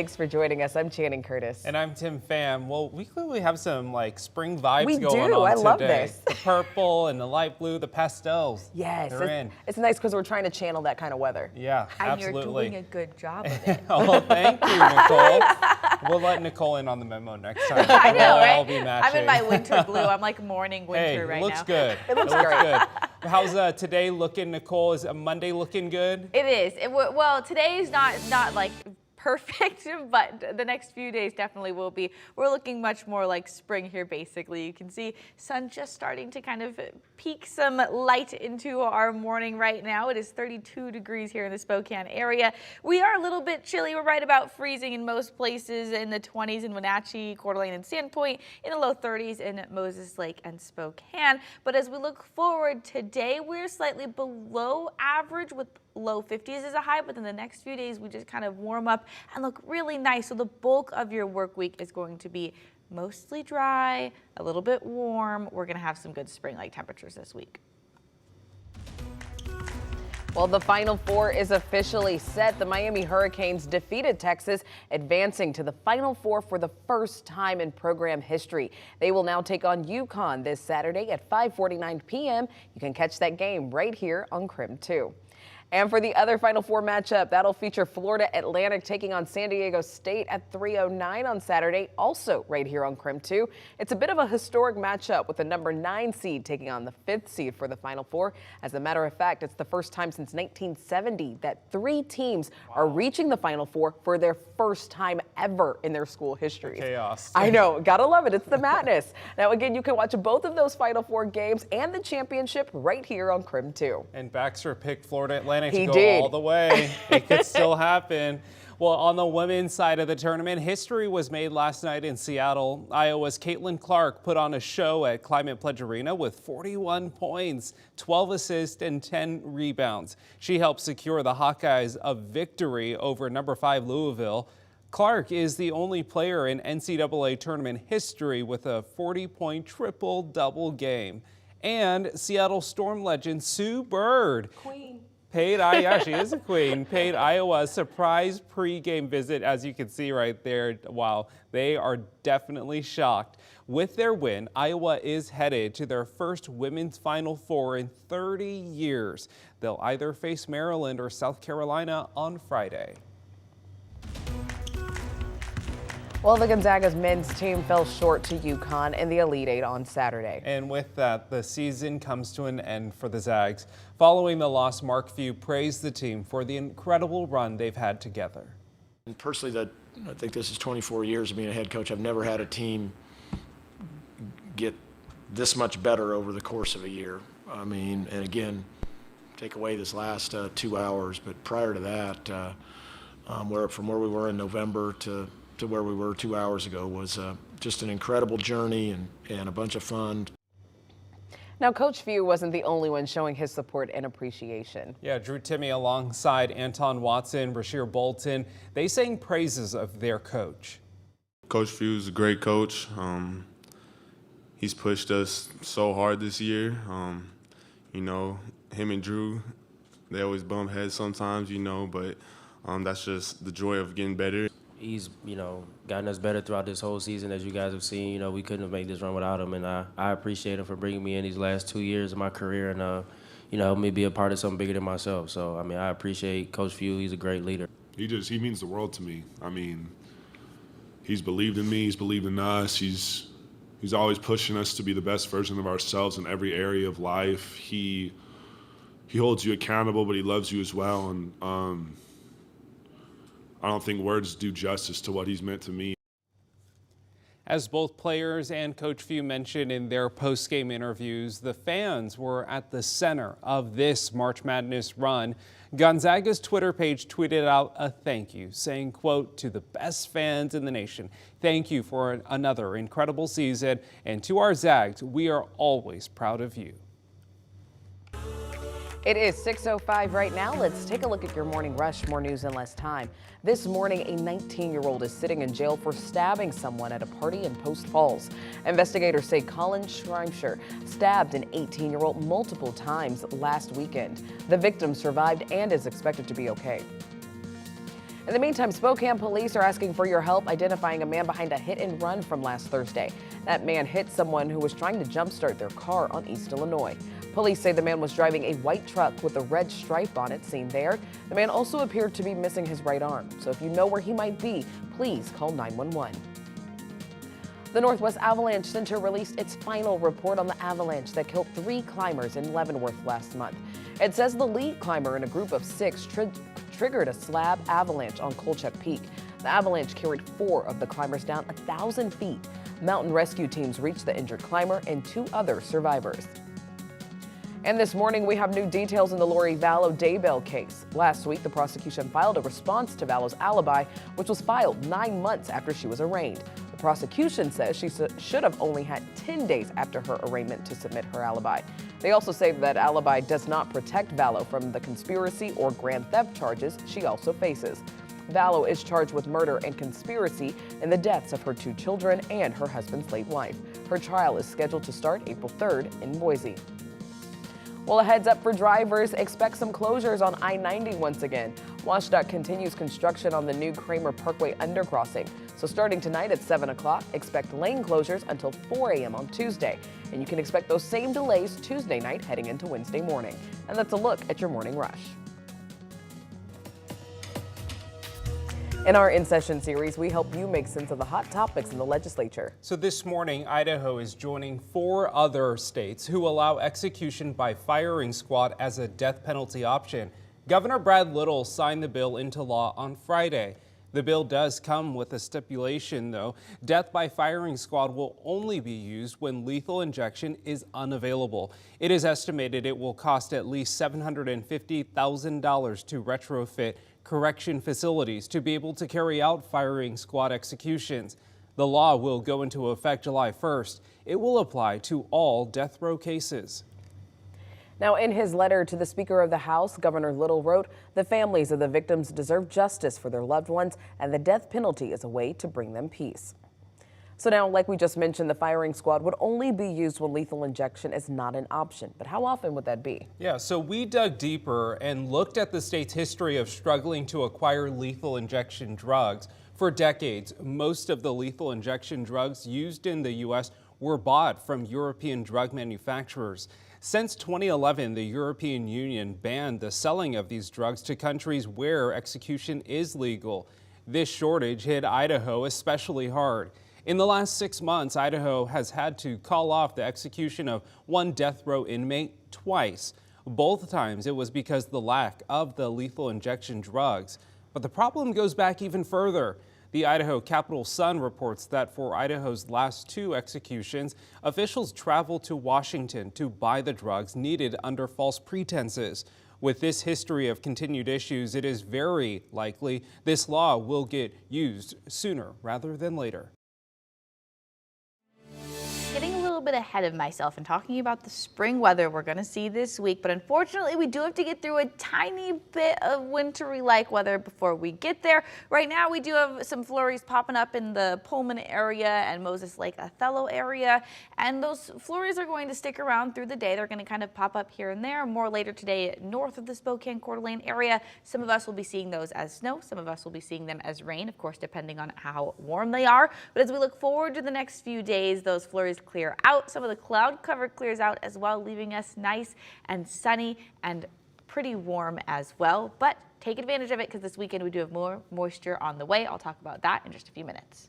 Thanks for joining us. I'm Channing Curtis. And I'm Tim Pham. Well, we clearly have some spring vibes going on today. I love this. The purple and the light blue, the pastels. Yes, they're in. It's nice because we're trying to channel that kind of weather. Yeah, and absolutely. And you're doing a good job of it. Oh, thank you, Nicole. We'll let Nicole in on the memo next time. I know, right? I'll be matching. I'm in my winter blue. I'm like morning winter right now. It looks good. It looks great. How's today looking, Nicole? Is Monday looking good? It is. Well, today's not like perfect, but the next few days definitely will be. We're looking much more like spring here, basically. You can see sun just starting to kind of peek some light into our morning right now. It is 32 degrees here in the Spokane area. We are a little bit chilly. We're right about freezing in most places, in the 20s in Wenatchee, Coeur d'Alene, and Sandpoint, in the low 30s in Moses Lake and Spokane. But as we look forward today, we're slightly below average with low 50s as a high, but then the next few days we just kind of warm up and look really nice. So the bulk of your work week is going to be mostly dry, a little bit warm. We're going to have some good spring-like temperatures this week. Well, the Final Four is officially set. The Miami Hurricanes defeated Texas, advancing to the Final Four for the first time in program history. They will now take on UConn this Saturday at 5:49 p.m. You can catch that game right here on KREM 2. And for the other Final Four matchup, that'll feature Florida Atlantic taking on San Diego State at 3:09 on Saturday, also right here on KREM 2. It's a bit of a historic matchup with the number 9 seed taking on the 5th seed for the Final Four. As a matter of fact, it's the first time since 1970 that 3 teams are reaching the Final Four for their first time ever in their school history. Chaos. I know, gotta love it. It's the madness. Now again, you can watch both of those Final Four games and the championship right here on KREM 2. And Baxter picked Florida Atlantic He to go did. all the way. It could still happen. Well, on the women's side of the tournament, history was made last night in Seattle. Iowa's Caitlin Clark put on a show at Climate Pledge Arena with 41 points, 12 assists, and 10 rebounds. She helped secure the Hawkeyes a victory over number 5 Louisville. Clark is the only player in NCAA tournament history with a 40-point triple-double game. And Seattle Storm legend Sue Bird she is a queen, paid Iowa a surprise pregame visit, as you can see right there. Wow, they are definitely shocked. With their win, Iowa is headed to their first women's Final Four in 30 years. They'll either face Maryland or South Carolina on Friday. Well, the Gonzaga's men's team fell short to UConn in the Elite Eight on Saturday. And with that, the season comes to an end for the Zags. Following the loss, Mark Few praised the team for the incredible run they've had together. And personally, I think this is 24 years of being a head coach. I've never had a team get this much better over the course of a year. I mean, and again, take away this last 2 hours, but prior to that, from where we were in November to where we were 2 hours ago was just an incredible journey and a bunch of fun. Now, Coach Few wasn't the only one showing his support and appreciation. Yeah, Drew Timme alongside Anton Watson, Brashear Bolton, they sang praises of their coach. Coach Few is a great coach. He's pushed us so hard this year. You know, him and Drew, they always bump heads sometimes, you know, but that's just the joy of getting better. He's, gotten us better throughout this whole season, as you guys have seen. We couldn't have made this run without him, and I appreciate him for bringing me in these last 2 years of my career and, help me be a part of something bigger than myself. So, I appreciate Coach Few. He's a great leader. He means the world to me. I mean, he's believed in me. He's believed in us. He's always pushing us to be the best version of ourselves in every area of life. He holds you accountable, but he loves you as well. And I don't think words do justice to what he's meant to me. As both players and Coach Few mentioned in their post-game interviews, the fans were at the center of this March Madness run. Gonzaga's Twitter page tweeted out a thank you, saying, quote, "To the best fans in the nation, thank you for another incredible season, and to our Zags, we are always proud of you." It is 6:05 right now. Let's take a look at your morning rush. More news in less time. This morning, a 19-year-old is sitting in jail for stabbing someone at a party in Post Falls. Investigators say Colin Schreimsher stabbed an 18-year-old multiple times last weekend. The victim survived and is expected to be okay. In the meantime, Spokane police are asking for your help identifying a man behind a hit and run from last Thursday. That man hit someone who was trying to jumpstart their car on East Illinois. Police say the man was driving a white truck with a red stripe on it seen there. The man also appeared to be missing his right arm. So if you know where he might be, please call 911. The Northwest Avalanche Center released its final report on the avalanche that killed 3 climbers in Leavenworth last month. It says the lead climber in a group of 6 triggered a slab avalanche on Kolchak Peak. The avalanche carried 4 of the climbers down 1,000 feet. Mountain rescue teams reached the injured climber and 2 other survivors. And this morning, we have new details in the Lori Vallow day bail case. Last week, the prosecution filed a response to Vallow's alibi, which was filed 9 months after she was arraigned. The prosecution says she should have only had 10 days after her arraignment to submit her alibi. They also say that alibi does not protect Vallow from the conspiracy or grand theft charges she also faces. Vallow is charged with murder and conspiracy in the deaths of her 2 children and her husband's late wife. Her trial is scheduled to start April 3rd in Boise. Well, a heads up for drivers, expect some closures on I-90 once again. WashDOT continues construction on the new Kramer Parkway undercrossing. So starting tonight at 7 o'clock, expect lane closures until 4 a.m. on Tuesday. And you can expect those same delays Tuesday night heading into Wednesday morning. And that's a look at your morning rush. In our In Session series, we help you make sense of the hot topics in the legislature. So this morning, Idaho is joining 4 other states who allow execution by firing squad as a death penalty option. Governor Brad Little signed the bill into law on Friday. The bill does come with a stipulation, though. Death by firing squad will only be used when lethal injection is unavailable. It is estimated it will cost at least $750,000 to retrofit correction facilities to be able to carry out firing squad executions. The law will go into effect July 1st. It will apply to all death row cases. Now, in his letter to the Speaker of the House, Governor Little wrote, "The families of the victims deserve justice for their loved ones, and the death penalty is a way to bring them peace." So now, like we just mentioned, the firing squad would only be used when lethal injection is not an option. But how often would that be? Yeah, so we dug deeper and looked at the state's history of struggling to acquire lethal injection drugs. For decades, most of the lethal injection drugs used in the U.S. were bought from European drug manufacturers. Since 2011, the European Union banned the selling of these drugs to countries where execution is legal. This shortage hit Idaho especially hard. In the last 6 months, Idaho has had to call off the execution of 1 death row inmate twice. Both times it was because of the lack of the lethal injection drugs. But the problem goes back even further. The Idaho Capital Sun reports that for Idaho's last 2 executions, officials traveled to Washington to buy the drugs needed under false pretenses. With this history of continued issues, it is very likely this law will get used sooner rather than later. Getting a little bit ahead of myself and talking about the spring weather we're going to see this week, but unfortunately we do have to get through a tiny bit of wintry-like weather before we get there. Right now we do have some flurries popping up in the Pullman area and Moses Lake Othello area, and those flurries are going to stick around through the day. They're going to kind of pop up here and there. More later today north of the Spokane Coeur d'Alene area. Some of us will be seeing those as snow. Some of us will be seeing them as rain, of course, depending on how warm they are. But as we look forward to the next few days, those flurries clear out. Some of the cloud cover clears out as well, leaving us nice and sunny and pretty warm as well. But take advantage of it because this weekend we do have more moisture on the way. I'll talk about that in just a few minutes.